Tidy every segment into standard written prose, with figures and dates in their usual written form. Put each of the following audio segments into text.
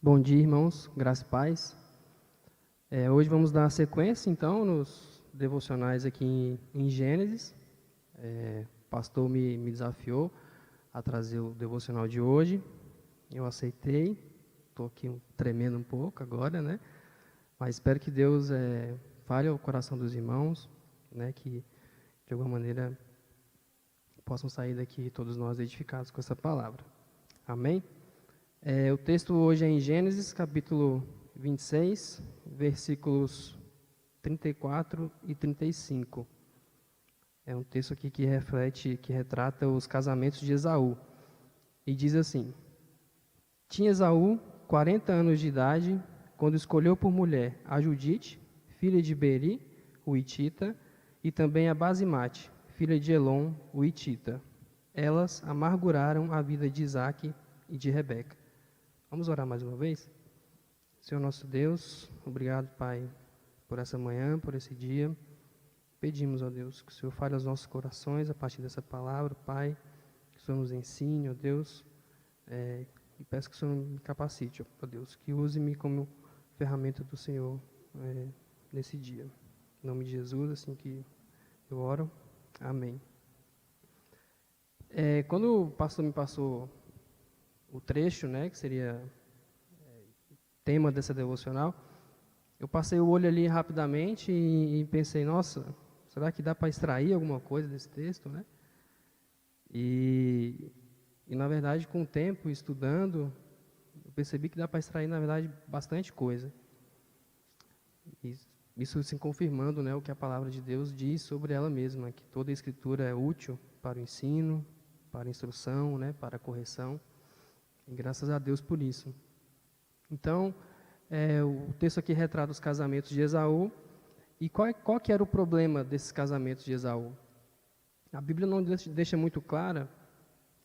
Bom dia, irmãos, graça e paz. Hoje vamos dar sequência, então, nos devocionais aqui em Gênesis. O pastor me desafiou a trazer o devocional de hoje. Eu aceitei, estou aqui tremendo um pouco agora, né? Mas espero que Deus fale ao coração dos irmãos, né? Que, de alguma maneira, possam sair daqui todos nós edificados com essa palavra. Amém? O texto hoje é em Gênesis, capítulo 26, versículos 34 e 35. É um texto aqui que retrata os casamentos de Esaú. E diz assim: Tinha Esaú 40 anos de idade, quando escolheu por mulher a Judite, filha de Beri, o Hitita, e também a Basimate, filha de Elon, o Hitita. Elas amarguraram a vida de Isaque e de Rebeca. Vamos orar mais uma vez? Senhor nosso Deus, obrigado, Pai, por essa manhã, por esse dia. Pedimos, ó Deus, que o Senhor fale aos nossos corações a partir dessa palavra, Pai, que o Senhor nos ensine, ó Deus, e peço que o Senhor me capacite, ó Deus, que use-me como ferramenta do Senhor nesse dia. Em nome de Jesus, assim que eu oro, amém. Quando o pastor me passou o trecho, né, que seria tema dessa devocional, eu passei o olho ali rapidamente e pensei, nossa, será que dá para extrair alguma coisa desse texto, né? E na verdade, com o tempo, estudando, eu percebi que dá para extrair, na verdade, bastante coisa. E isso se confirmando, né, o que a palavra de Deus diz sobre ela mesma, que toda a escritura é útil para o ensino, para a instrução, né, para a correção. E graças a Deus por isso. Então, o texto aqui retrata os casamentos de Esaú. E qual que era o problema desses casamentos de Esaú? A Bíblia não deixa muito clara,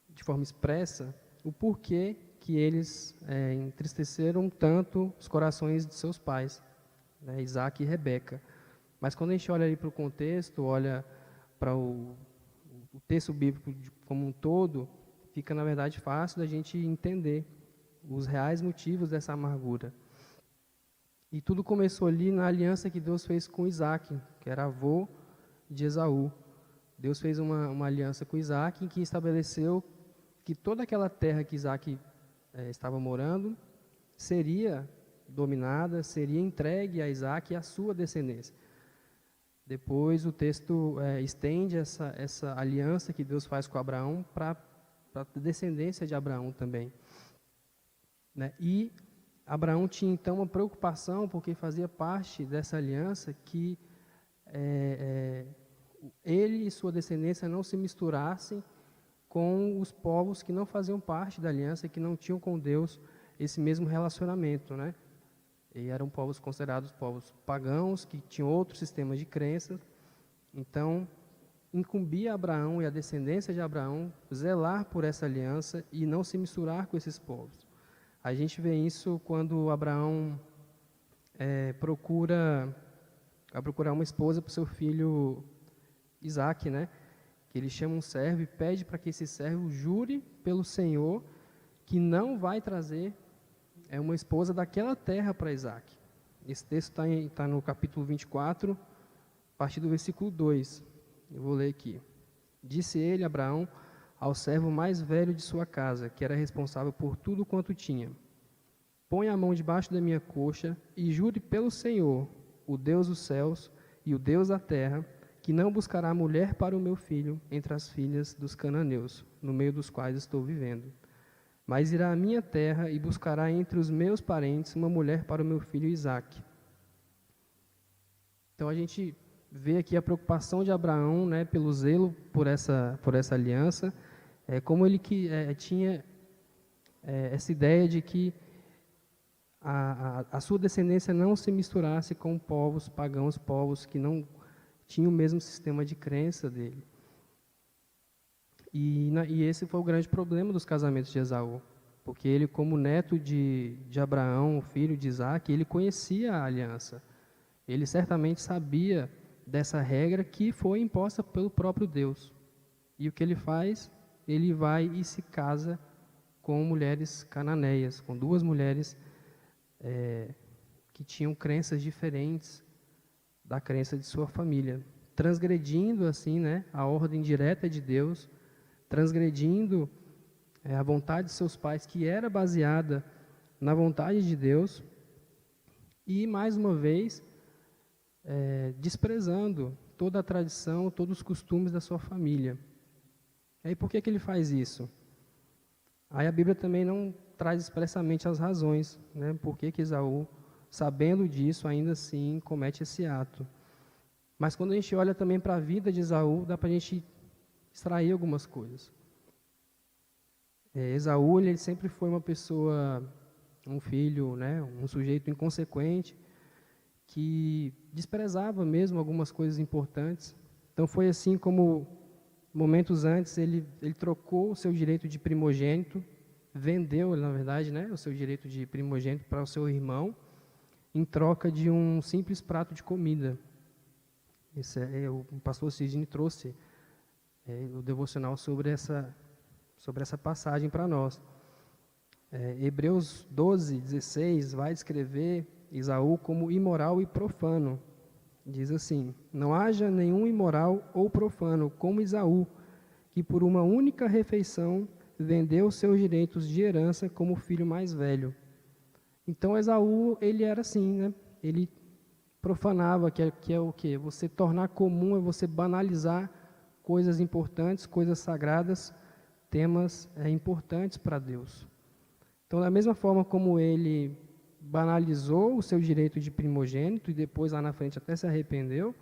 de forma expressa, o porquê que eles entristeceram tanto os corações de seus pais, né, Isaque e Rebeca. Mas quando a gente olha ali para o contexto, olha para o texto bíblico como um todo, fica, na verdade, fácil da gente entender os reais motivos dessa amargura. E tudo começou ali na aliança que Deus fez com Isaque, que era avô de Esaú. Deus fez uma aliança com Isaque, em que estabeleceu que toda aquela terra que Isaque estava morando seria dominada, seria entregue a Isaque e a sua descendência. Depois o texto estende essa aliança que Deus faz com Abraão para a descendência de Abraão também, né? E Abraão tinha então uma preocupação, porque fazia parte dessa aliança que ele e sua descendência não se misturassem com os povos que não faziam parte da aliança, que não tinham com Deus esse mesmo relacionamento, né? E eram povos considerados povos pagãos, que tinham outros sistemas de crenças. Então, incumbia Abraão e a descendência de Abraão zelar por essa aliança e não se misturar com esses povos. A gente vê isso quando Abraão vai procurar uma esposa para o seu filho Isaque, né? Que ele chama um servo e pede para que esse servo jure pelo Senhor que não vai trazer uma esposa daquela terra para Isaque. Esse texto está no capítulo 24, a partir do versículo 2. Eu vou ler aqui. Disse ele, Abraão, ao servo mais velho de sua casa, que era responsável por tudo quanto tinha: Põe a mão debaixo da minha coxa e jure pelo Senhor, o Deus dos céus e o Deus da terra, que não buscará mulher para o meu filho entre as filhas dos cananeus, no meio dos quais estou vivendo. Mas irá à minha terra e buscará entre os meus parentes uma mulher para o meu filho Isaque. Então a gente vê aqui a preocupação de Abraão, né, pelo zelo por essa aliança, como ele tinha essa ideia de que a sua descendência não se misturasse com povos pagãos, povos que não tinham o mesmo sistema de crença dele. E esse foi o grande problema dos casamentos de Esaú, porque ele, como neto de Abraão, filho de Isaque, ele conhecia a aliança. Ele certamente sabia dessa regra que foi imposta pelo próprio Deus. E o que ele faz? Ele vai e se casa com mulheres cananeias, com duas mulheres que tinham crenças diferentes da crença de sua família, transgredindo assim, né, a ordem direta de Deus, transgredindo a vontade de seus pais, que era baseada na vontade de Deus, e mais uma vez desprezando toda a tradição, todos os costumes da sua família. E aí por que ele faz isso? Aí a Bíblia também não traz expressamente as razões, né, por que Esaú, sabendo disso, ainda assim comete esse ato. Mas quando a gente olha também para a vida de Esaú, dá para a gente extrair algumas coisas. Esaú, ele sempre foi uma pessoa, um filho, né, um sujeito inconsequente, que desprezava mesmo algumas coisas importantes. Então foi assim como, momentos antes, ele trocou o seu direito de primogênito, vendeu, na verdade, né, o seu direito de primogênito para o seu irmão, em troca de um simples prato de comida. O pastor Sidney trouxe o devocional sobre essa passagem para nós. Hebreus 12, 16 vai descrever Esaú como imoral e profano. Diz assim: não haja nenhum imoral ou profano como Esaú, que por uma única refeição vendeu seus direitos de herança como filho mais velho. Então Esaú, ele era assim, né? Ele profanava, que é o quê? Você tornar comum, é você banalizar coisas importantes, coisas sagradas, temas importantes para Deus. Então, da mesma forma como ele banalizou o seu direito de primogênito e depois lá na frente até se arrependeu,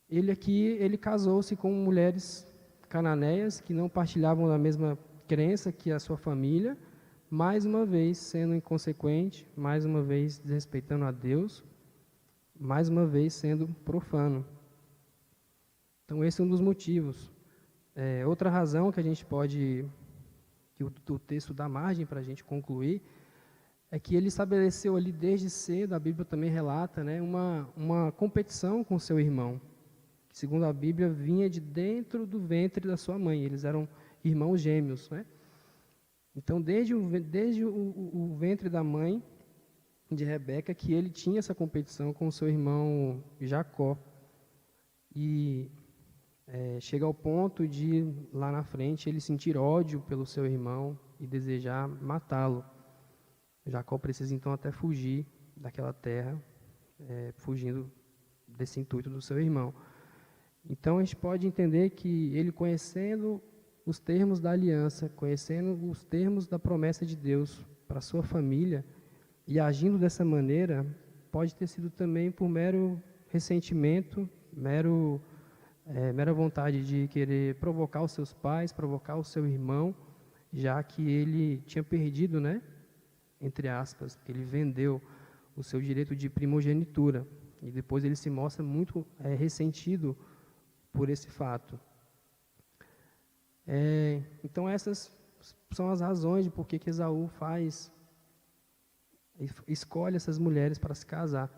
ele casou-se com mulheres cananeias que não partilhavam da mesma crença que a sua família, mais uma vez sendo inconsequente, mais uma vez desrespeitando a Deus, mais uma vez sendo profano. Então esse é um dos motivos. Outra razão que a gente pode, que o texto dá margem para a gente concluir, é que ele estabeleceu ali desde cedo, a Bíblia também relata, né, uma competição com seu irmão, que segundo a Bíblia vinha de dentro do ventre da sua mãe, eles eram irmãos gêmeos, né? Então desde o ventre da mãe de Rebeca, que ele tinha essa competição com o seu irmão Jacó, e chega ao ponto de, lá na frente, ele sentir ódio pelo seu irmão e desejar matá-lo. Jacó precisa então até fugir daquela terra, fugindo desse intuito do seu irmão. Então a gente pode entender que ele, conhecendo os termos da aliança, conhecendo os termos da promessa de Deus para a sua família, e agindo dessa maneira, pode ter sido também por mero ressentimento, mera vontade de querer provocar os seus pais, provocar o seu irmão, já que ele tinha perdido, né, entre aspas, que ele vendeu o seu direito de primogenitura. E depois ele se mostra muito ressentido por esse fato. Então essas são as razões de por que Esaú escolhe essas mulheres para se casar.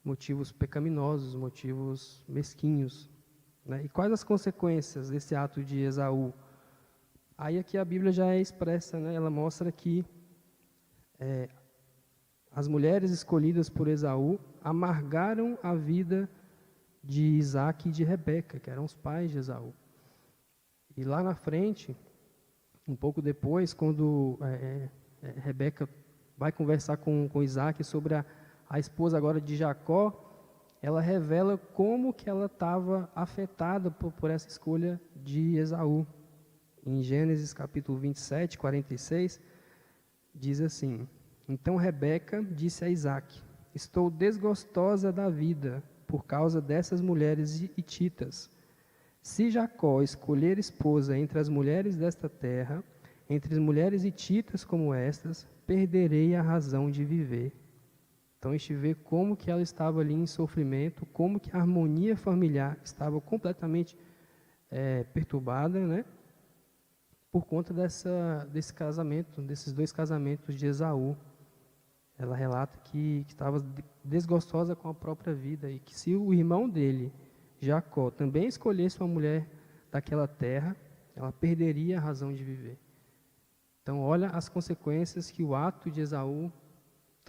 Motivos pecaminosos, motivos mesquinhos. Né? E quais as consequências desse ato de Esaú? Aí aqui a Bíblia já é expressa, né? Ela mostra que as mulheres escolhidas por Esaú amargaram a vida de Isaac e de Rebeca, que eram os pais de Esaú. E lá na frente, um pouco depois, quando Rebeca vai conversar com Isaac sobre a esposa agora de Jacó, ela revela como que ela estava afetada por essa escolha de Esaú. Em Gênesis capítulo 27, 46, diz assim: então Rebeca disse a Isaac: estou desgostosa da vida por causa dessas mulheres hititas. Se Jacó escolher esposa entre as mulheres desta terra, entre as mulheres hititas como estas, perderei a razão de viver. Então a gente vê como que ela estava ali em sofrimento, como que a harmonia familiar estava completamente perturbada, né? Por conta desse casamento, desses dois casamentos de Esaú. Ela relata que estava desgostosa com a própria vida e que se o irmão dele, Jacó, também escolhesse uma mulher daquela terra, ela perderia a razão de viver. Então olha as consequências que o ato de Esaú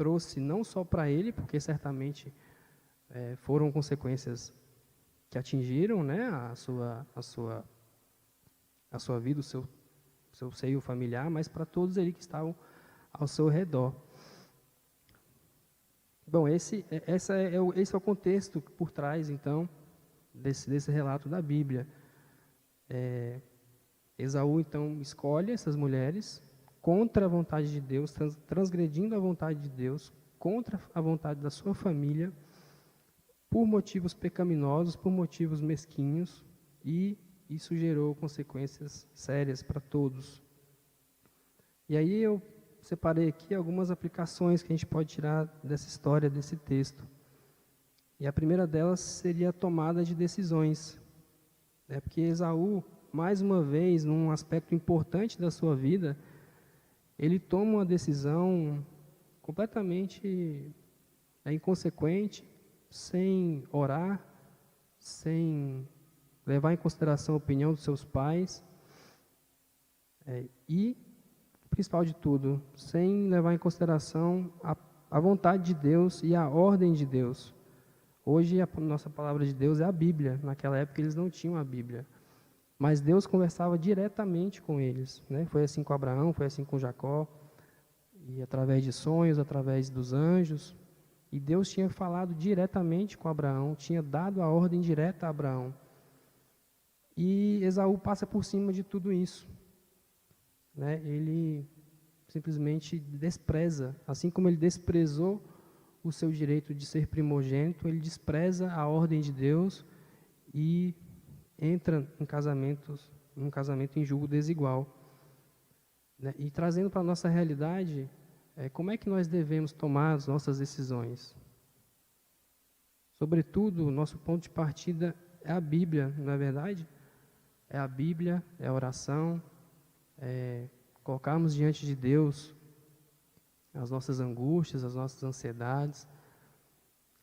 trouxe não só para ele, porque certamente foram consequências que atingiram, né, a sua vida, o seu seio familiar, mas para todos ali que estavam ao seu redor. Bom, esse é o contexto por trás, então, desse relato da Bíblia. Esaú, então, escolhe essas mulheres contra a vontade de Deus, transgredindo a vontade de Deus, contra a vontade da sua família, por motivos pecaminosos, por motivos mesquinhos, e isso gerou consequências sérias para todos. E aí eu separei aqui algumas aplicações que a gente pode tirar dessa história, desse texto. E a primeira delas seria a tomada de decisões. Porque Esaú, mais uma vez, num aspecto importante da sua vida, ele toma uma decisão completamente inconsequente, sem orar, sem levar em consideração a opinião dos seus pais, e, principal de tudo, sem levar em consideração a vontade de Deus e a ordem de Deus. Hoje a nossa palavra de Deus é a Bíblia. Naquela época eles não tinham a Bíblia. Mas Deus conversava diretamente com eles, né? Foi assim com Abraão, foi assim com Jacó, e através de sonhos, através dos anjos. E Deus tinha falado diretamente com Abraão, tinha dado a ordem direta a Abraão. E Esaú passa por cima de tudo isso, né? Ele simplesmente despreza, assim como ele desprezou o seu direito de ser primogênito, ele despreza a ordem de Deus e entra em um casamento em julgo desigual, né? E trazendo para a nossa realidade, como é que nós devemos tomar as nossas decisões? Sobretudo, o nosso ponto de partida é a Bíblia, não é verdade? É a Bíblia, é a oração, colocarmos diante de Deus as nossas angústias, as nossas ansiedades,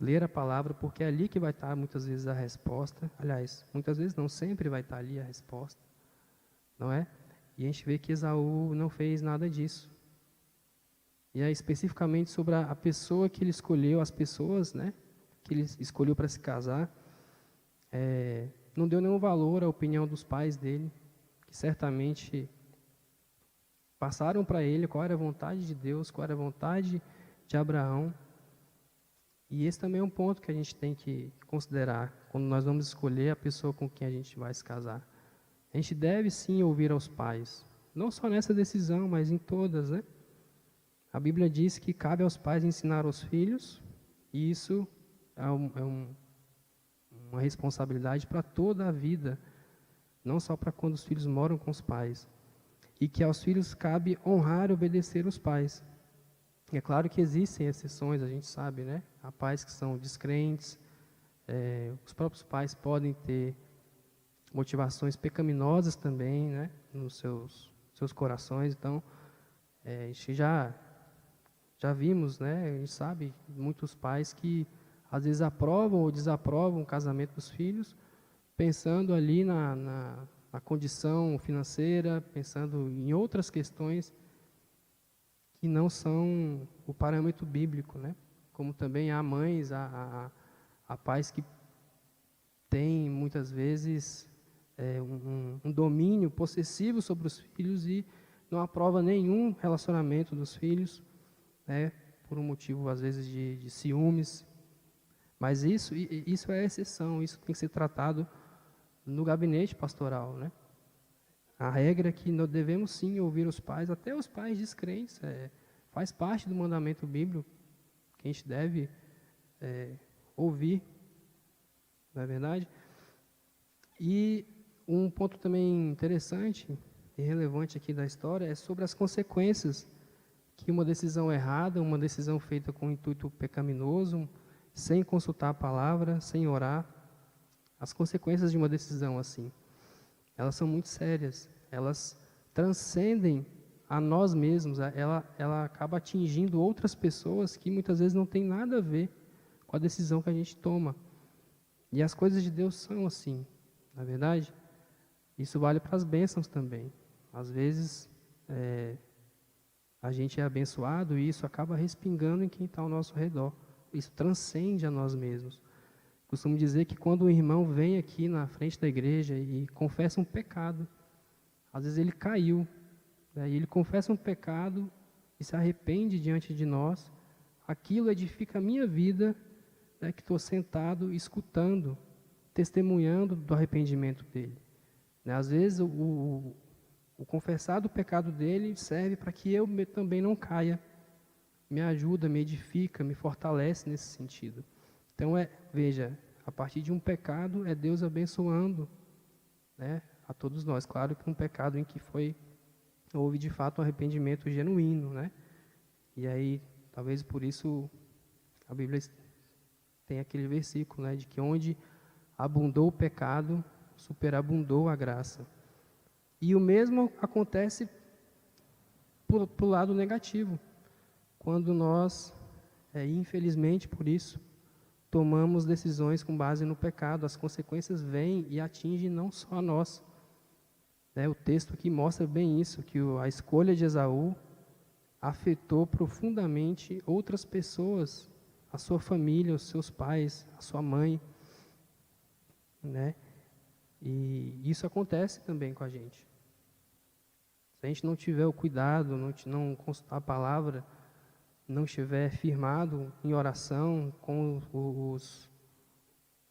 ler a palavra, porque é ali que vai estar muitas vezes a resposta. Aliás, muitas vezes não, sempre vai estar ali a resposta, não é? E a gente vê que Esaú não fez nada disso. E é especificamente sobre a pessoa que ele escolheu, as pessoas, né, que ele escolheu para se casar, não deu nenhum valor à opinião dos pais dele, que certamente passaram para ele qual era a vontade de Deus, qual era a vontade de Abraão. E esse também é um ponto que a gente tem que considerar quando nós vamos escolher a pessoa com quem a gente vai se casar. A gente deve sim ouvir aos pais, não só nessa decisão, mas em todas, né? A Bíblia diz que cabe aos pais ensinar aos filhos, e isso é uma responsabilidade para toda a vida, não só para quando os filhos moram com os pais. E que aos filhos cabe honrar e obedecer os pais. É claro que existem exceções, a gente sabe, né? Há pais que são descrentes, os próprios pais podem ter motivações pecaminosas também, né? Nos seus corações. Então, a gente já vimos, né? A gente sabe, muitos pais que às vezes aprovam ou desaprovam o casamento dos filhos, pensando ali na condição financeira, pensando em outras questões que não são o parâmetro bíblico, né? Como também há mães, há pais que têm muitas vezes um domínio possessivo sobre os filhos e não aprova nenhum relacionamento dos filhos, né? Por um motivo às vezes de ciúmes. Mas isso é a exceção, isso tem que ser tratado no gabinete pastoral, né? A regra é que nós devemos sim ouvir os pais, até os pais descrentes, faz parte do mandamento bíblico, que a gente deve ouvir, não é verdade? E um ponto também interessante e relevante aqui da história é sobre as consequências que uma decisão errada, uma decisão feita com intuito pecaminoso, sem consultar a palavra, sem orar, as consequências de uma decisão assim, elas são muito sérias, elas transcendem a nós mesmos, ela acaba atingindo outras pessoas que muitas vezes não tem nada a ver com a decisão que a gente toma. E as coisas de Deus são assim, na verdade. Isso vale para as bênçãos também. Às vezes, a gente é abençoado e isso acaba respingando em quem está ao nosso redor. Isso transcende a nós mesmos. Costumo dizer que quando um irmão vem aqui na frente da igreja e confessa um pecado, às vezes ele caiu, né, e ele confessa um pecado e se arrepende diante de nós, aquilo edifica a minha vida, né, que estou sentado, escutando, testemunhando do arrependimento dele. Né, às vezes o confessar do pecado dele serve para que eu também não caia, me ajuda, me edifica, me fortalece nesse sentido. Então, veja, a partir de um pecado é Deus abençoando, né, a todos nós. Claro que um pecado em que houve de fato um arrependimento genuíno, né? E aí, talvez por isso, a Bíblia tem aquele versículo, né, de que onde abundou o pecado, superabundou a graça. E o mesmo acontece para o lado negativo, quando nós, infelizmente por isso, tomamos decisões com base no pecado, as consequências vêm e atingem não só a nós. O texto aqui mostra bem isso, que a escolha de Esaú afetou profundamente outras pessoas, a sua família, os seus pais, a sua mãe, né? E isso acontece também com a gente. Se a gente não tiver o cuidado, não consultar a palavra, não estiver firmado em oração com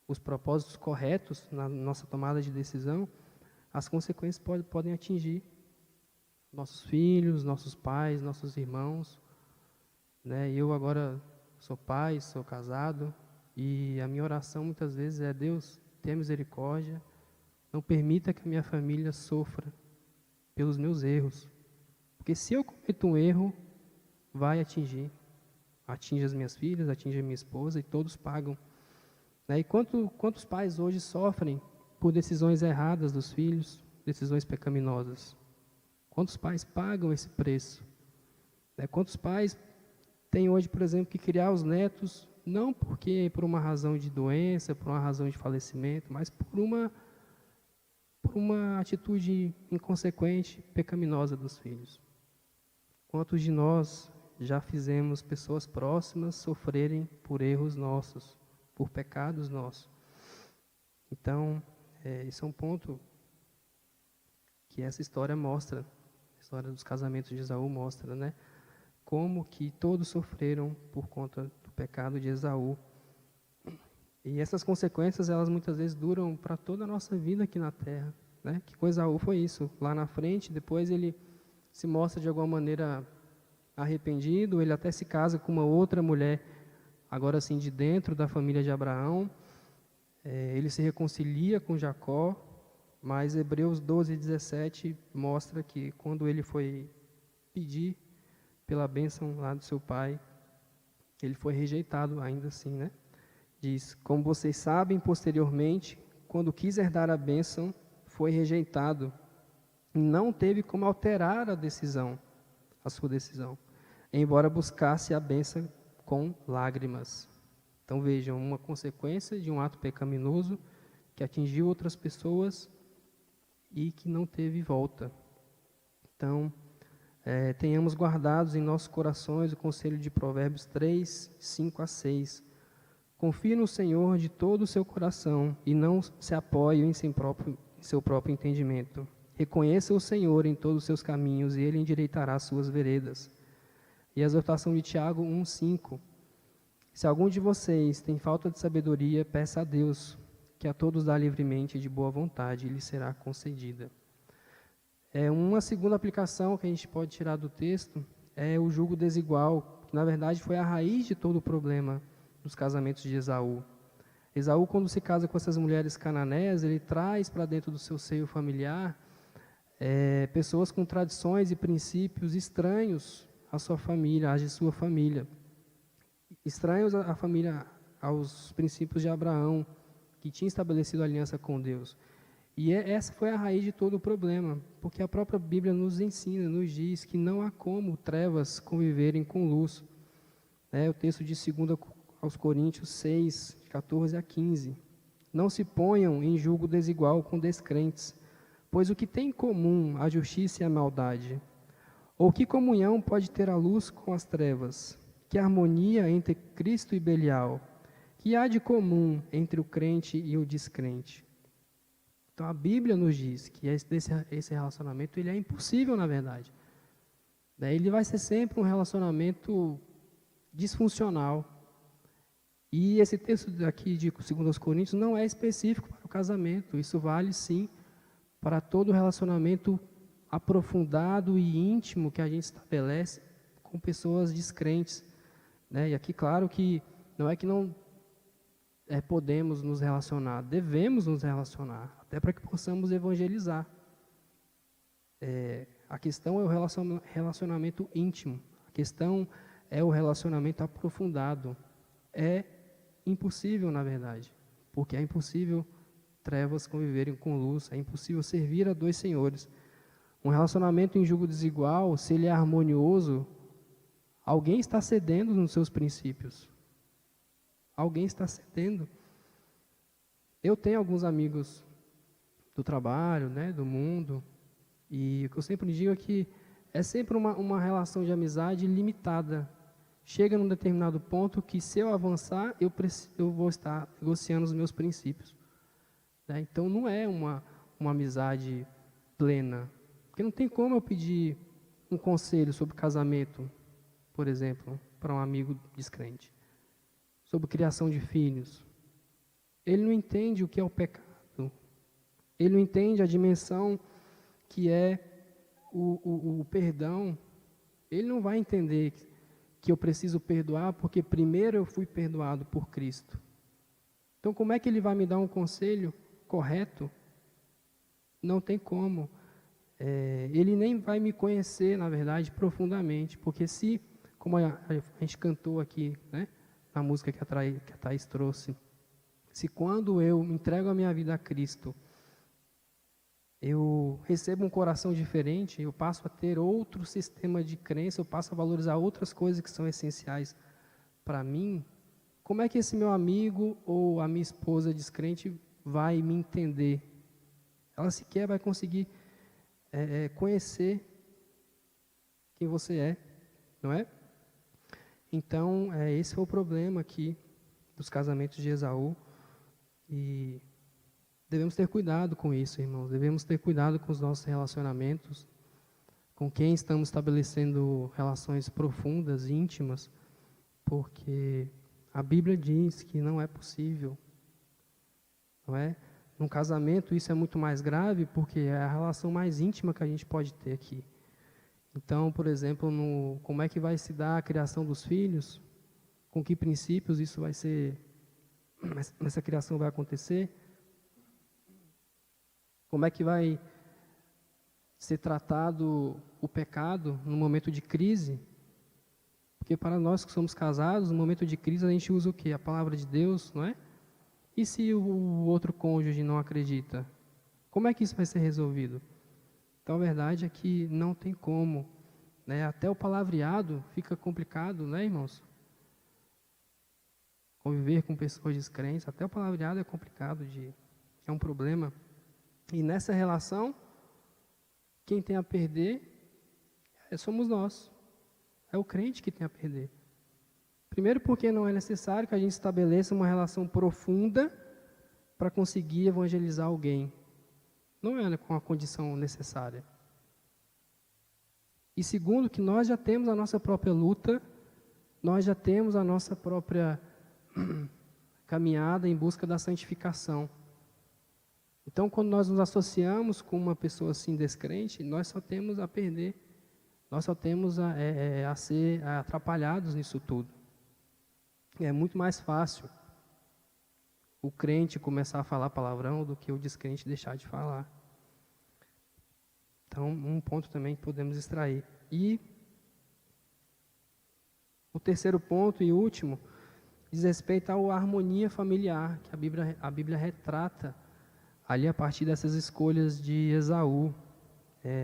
os propósitos corretos na nossa tomada de decisão, as consequências podem atingir nossos filhos, nossos pais, nossos irmãos, né? Eu agora sou pai, sou casado, e a minha oração muitas vezes é: Deus, tenha misericórdia, não permita que a minha família sofra pelos meus erros, porque se eu cometo um erro, vai atinge as minhas filhas, atinge a minha esposa, e todos pagam, né? E quantos pais hoje sofrem por decisões erradas dos filhos, decisões pecaminosas? Quantos pais pagam esse preço? Quantos pais têm hoje, por exemplo, que criar os netos, não por uma razão de doença, por uma razão de falecimento, mas por uma atitude inconsequente, pecaminosa dos filhos? Quantos de nós já fizemos pessoas próximas sofrerem por erros nossos, por pecados nossos? Então, isso é um ponto que essa história mostra, a história dos casamentos de Esaú mostra, né? Como que todos sofreram por conta do pecado de Esaú. E essas consequências, elas muitas vezes duram para toda a nossa vida aqui na Terra, né? Que com Esaú foi isso. Lá na frente, depois ele se mostra de alguma maneira arrependido, ele até se casa com uma outra mulher, agora sim de dentro da família de Abraão. Ele se reconcilia com Jacó, mas Hebreus 12:17 mostra que quando ele foi pedir pela bênção lá do seu pai, ele foi rejeitado ainda assim, né? Diz: como vocês sabem, posteriormente, quando quis herdar a bênção, foi rejeitado e não teve como alterar a sua decisão, embora buscasse a bênção com lágrimas. Então vejam, uma consequência de um ato pecaminoso que atingiu outras pessoas e que não teve volta. Então, tenhamos guardados em nossos corações o conselho de Provérbios 3, 5-6. Confie no Senhor de todo o seu coração e não se apoie em seu próprio entendimento. Reconheça o Senhor em todos os seus caminhos e Ele endireitará as suas veredas. E a exortação de Tiago 1:5. Se algum de vocês tem falta de sabedoria, peça a Deus, que a todos dá livremente e de boa vontade, e lhe será concedida. Uma segunda aplicação que a gente pode tirar do texto é o julgo desigual, que na verdade foi a raiz de todo o problema dos casamentos de Esaú. Esaú, quando se casa com essas mulheres cananeias, ele traz para dentro do seu seio familiar pessoas com tradições e princípios estranhos à sua família, às de sua família. Estranhos à família, aos princípios de Abraão, que tinha estabelecido aliança com Deus. E essa foi a raiz de todo o problema, porque a própria Bíblia nos ensina, nos diz que não há como trevas conviverem com luz. O texto de 2 aos Coríntios 6, 14-15. Não se ponham em julgo desigual com descrentes, pois o que tem em comum a justiça e a maldade? Ou que comunhão pode ter a luz com as trevas? Que harmonia entre Cristo e Belial? Que há de comum entre o crente e o descrente? Então a Bíblia nos diz que esse relacionamento ele é impossível, na verdade. Ele vai ser sempre um relacionamento disfuncional. E esse texto aqui de 2 Coríntios não é específico para o casamento. Isso vale, sim, para todo relacionamento aprofundado e íntimo que a gente estabelece com pessoas descrentes. E aqui, claro que não é que não podemos nos relacionar, devemos nos relacionar, até para que possamos evangelizar. A questão é o relacionamento íntimo, a questão é o relacionamento aprofundado. É impossível, na verdade, porque é impossível trevas conviverem com luz, é impossível servir a dois senhores. Um relacionamento em julgo desigual, se ele é harmonioso, alguém está cedendo nos seus princípios. Alguém está cedendo. Eu tenho alguns amigos do trabalho, do mundo, e o que eu sempre digo é que é sempre uma relação de amizade limitada. Chega num determinado ponto que, se eu avançar, eu vou estar negociando os meus princípios. Então, não é uma amizade plena. Porque não tem como eu pedir um conselho sobre casamento, por exemplo, para um amigo descrente. Sobre criação de filhos. Ele não entende o que é o pecado. Ele não entende a dimensão que é o perdão. Ele não vai entender que eu preciso perdoar porque primeiro eu fui perdoado por Cristo. Então, como é que ele vai me dar um conselho correto? Não tem como. Ele nem vai me conhecer, na verdade, profundamente, porque se, como a gente cantou aqui, na música que a Thaís trouxe, se quando eu entrego a minha vida a Cristo, eu recebo um coração diferente, eu passo a ter outro sistema de crença, eu passo a valorizar outras coisas que são essenciais para mim, como é que esse meu amigo ou a minha esposa descrente vai me entender? Ela sequer vai conseguir conhecer quem você é, não é? Então, esse foi o problema aqui dos casamentos de Esaú, e devemos ter cuidado com isso, irmãos. Devemos ter cuidado com os nossos relacionamentos, com quem estamos estabelecendo relações profundas, íntimas, porque a Bíblia diz que não é possível, não é? Num casamento isso é muito mais grave, porque é a relação mais íntima que a gente pode ter aqui. Então, por exemplo, como é que vai se dar a criação dos filhos? Com que princípios isso vai ser, essa criação vai acontecer? Como é que vai ser tratado o pecado no momento de crise? Porque para nós que somos casados, no momento de crise a gente usa o quê? A palavra de Deus, não é? E se o outro cônjuge não acredita? Como é que isso vai ser resolvido? Então a verdade é que não tem como, até o palavreado fica complicado, irmãos? Conviver com pessoas descrentes, até o palavreado é complicado, é um problema. E nessa relação, quem tem a perder somos nós. É o crente que tem a perder. Primeiro porque não é necessário que a gente estabeleça uma relação profunda para conseguir evangelizar alguém. Não é com a condição necessária. E segundo, que nós já temos a nossa própria luta, nós já temos a nossa própria caminhada em busca da santificação. Então, quando nós nos associamos com uma pessoa assim descrente, nós só temos a perder. Nós só temos a ser atrapalhados nisso tudo. É muito mais fácil o crente começar a falar palavrão do que o descrente deixar de falar. Então, um ponto também que podemos extrair. E o terceiro ponto e último diz respeito à harmonia familiar, que a Bíblia retrata ali a partir dessas escolhas de Esaú.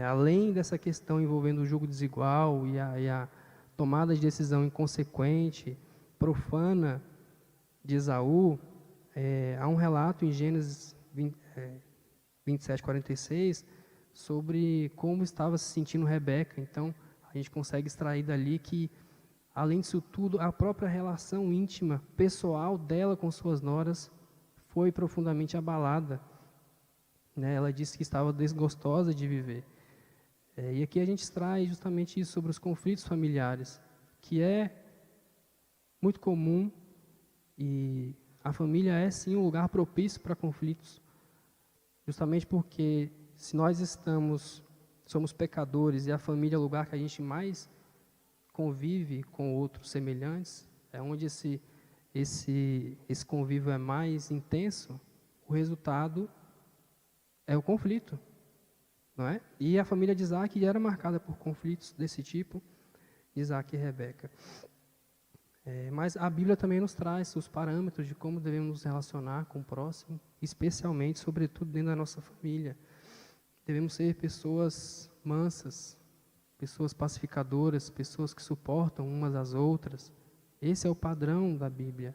Além dessa questão envolvendo o jugo desigual e a tomada de decisão inconsequente, profana de Esaú, há um relato em Gênesis 27, 46, sobre como estava se sentindo Rebeca. Então, A gente consegue extrair dali que, além disso tudo, a própria relação íntima, pessoal dela com suas noras foi profundamente abalada. Né? Ela disse que estava desgostosa de viver. E aqui a gente extrai justamente isso sobre os conflitos familiares, que é muito comum, e a família é sim um lugar propício para conflitos, justamente porque se nós somos pecadores e a família é o lugar que a gente mais convive com outros semelhantes, é onde esse convívio é mais intenso, o resultado é o conflito, não é? E a família de Isaac era marcada por conflitos desse tipo, Isaac e Rebeca. Mas a Bíblia também nos traz os parâmetros de como devemos nos relacionar com o próximo, especialmente, sobretudo, dentro da nossa família. Devemos ser pessoas mansas, pessoas pacificadoras, pessoas que suportam umas às outras. Esse é o padrão da Bíblia.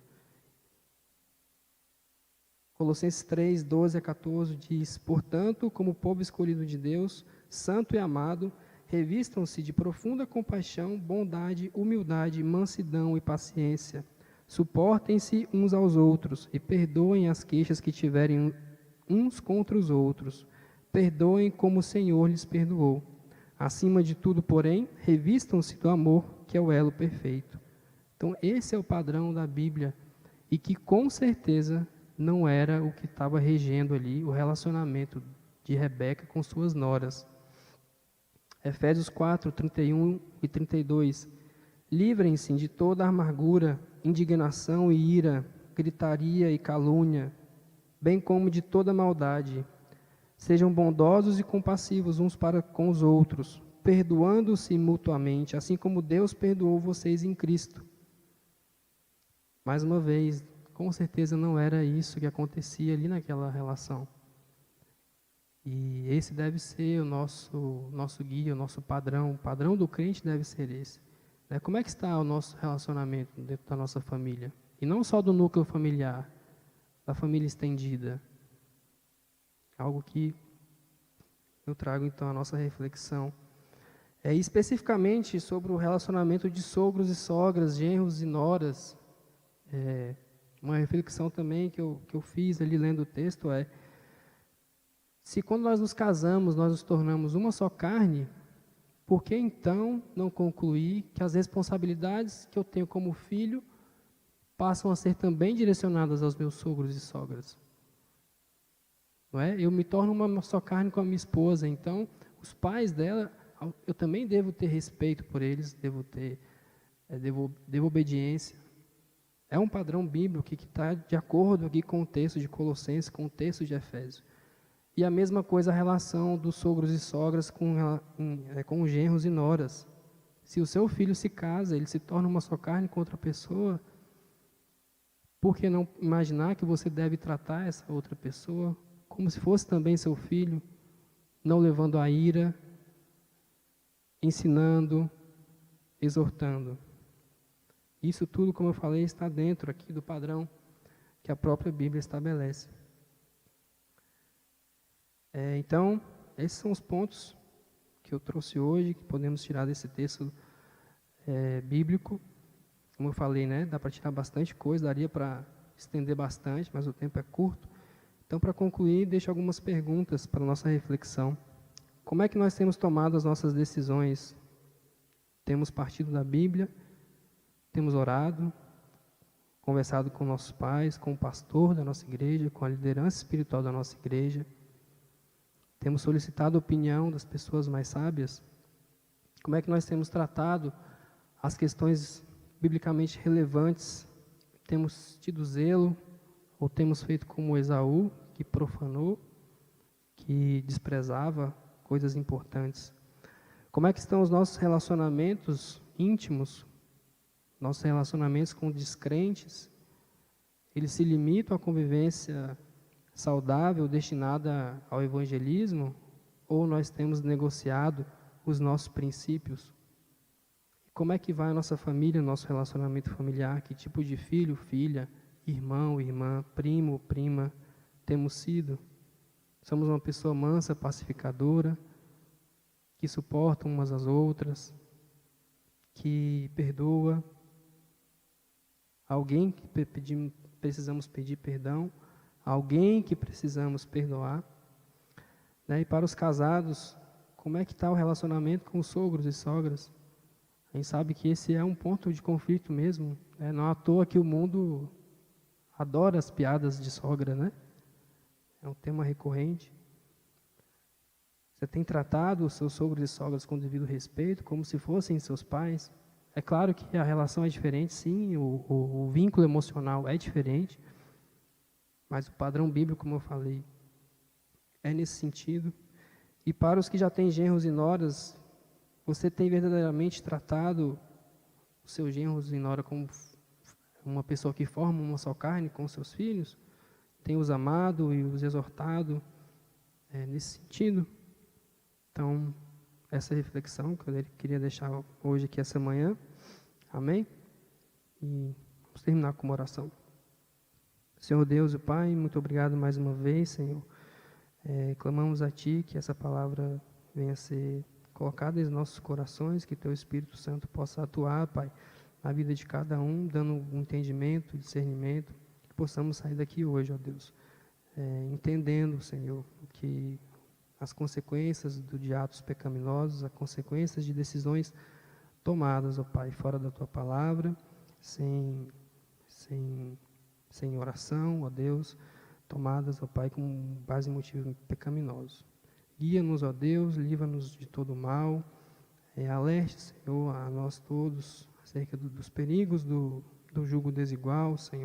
Colossenses 3, 12 a 14 diz: portanto, como povo escolhido de Deus, santo e amado, revistam-se de profunda compaixão, bondade, humildade, mansidão e paciência. Suportem-se uns aos outros e perdoem as queixas que tiverem uns contra os outros. Perdoem como o Senhor lhes perdoou. Acima de tudo, porém, revistam-se do amor, que é o elo perfeito. Então, esse é o padrão da Bíblia, e que com certeza não era o que estava regendo ali o relacionamento de Rebeca com suas noras. Efésios 4, 31 e 32. Livrem-se de toda amargura, indignação e ira, gritaria e calúnia, bem como de toda maldade. Sejam bondosos e compassivos uns para com os outros, perdoando-se mutuamente, assim como Deus perdoou vocês em Cristo. Mais uma vez, com certeza não era isso que acontecia ali naquela relação. E esse deve ser o nosso guia, o nosso padrão. O padrão do crente deve ser esse. Como é que está o nosso relacionamento dentro da nossa família? E não só do núcleo familiar, da família estendida. Algo que eu trago então à nossa reflexão. Especificamente sobre o relacionamento de sogros e sogras, genros e noras. Uma reflexão também que eu fiz ali lendo o texto se quando nós nos casamos, nós nos tornamos uma só carne, por que então não concluir que as responsabilidades que eu tenho como filho passam a ser também direcionadas aos meus sogros e sogras? Não é? Eu me torno uma só carne com a minha esposa, então os pais dela, eu também devo ter respeito por eles, devo obediência. É um padrão bíblico que está de acordo aqui com o texto de Colossenses, com o texto de Efésios. E a mesma coisa a relação dos sogros e sogras com genros e noras. Se o seu filho se casa, ele se torna uma só carne com outra pessoa, por que não imaginar que você deve tratar essa outra pessoa como se fosse também seu filho, não levando a ira, ensinando, exortando? Isso tudo, como eu falei, está dentro aqui do padrão que a própria Bíblia estabelece. Então, esses são os pontos que eu trouxe hoje, que podemos tirar desse texto bíblico. Como eu falei, dá para tirar bastante coisa, daria para estender bastante, mas o tempo é curto. Então, para concluir, deixo algumas perguntas para a nossa reflexão. Como é que nós temos tomado as nossas decisões? Temos partido da Bíblia? Temos orado? Conversado com nossos pais, com o pastor da nossa igreja, com a liderança espiritual da nossa igreja? Temos solicitado a opinião das pessoas mais sábias? Como é que nós temos tratado as questões biblicamente relevantes? Temos tido zelo ou temos feito como Esaú, que profanou, que desprezava coisas importantes? Como é que estão os nossos relacionamentos íntimos, nossos relacionamentos com descrentes? Eles se limitam à convivência saudável, destinada ao evangelismo, ou nós temos negociado os nossos princípios? Como é que vai a nossa família, nosso relacionamento familiar? Que tipo de filho, filha, irmão, irmã, primo, prima temos sido? Somos uma pessoa mansa, pacificadora, que suporta umas às outras, que perdoa, alguém que precisamos pedir perdão, alguém que precisamos perdoar. Né? E para os casados, como é que está o relacionamento com os sogros e sogras? A gente sabe que esse é um ponto de conflito mesmo. Né? Não é à toa que o mundo adora as piadas de sogra, né? É um tema recorrente. Você tem tratado os seus sogros e sogras com devido respeito, como se fossem seus pais? É claro que a relação é diferente, sim, o vínculo emocional é diferente, mas o padrão bíblico, como eu falei, é nesse sentido. E para os que já têm genros e noras, você tem verdadeiramente tratado os seus genros e nora como uma pessoa que forma uma só carne com seus filhos? Tem os amado e os exortado nesse sentido? Então, essa reflexão que eu queria deixar hoje aqui, essa manhã. Amém? E vamos terminar com uma oração. Senhor Deus e Pai, muito obrigado mais uma vez, Senhor. Clamamos a Ti que essa palavra venha a ser colocada em nossos corações, que Teu Espírito Santo possa atuar, Pai, na vida de cada um, dando um entendimento, discernimento, que possamos sair daqui hoje, ó Deus, entendendo, Senhor, que as consequências de atos pecaminosos, as consequências de decisões tomadas, ó Pai, fora da Tua palavra, sem oração, ó Deus, tomadas, ó Pai, com base em motivos pecaminosos. Guia-nos, ó Deus, livra-nos de todo mal, alerte, Senhor, a nós todos, acerca dos perigos do jugo desigual, Senhor.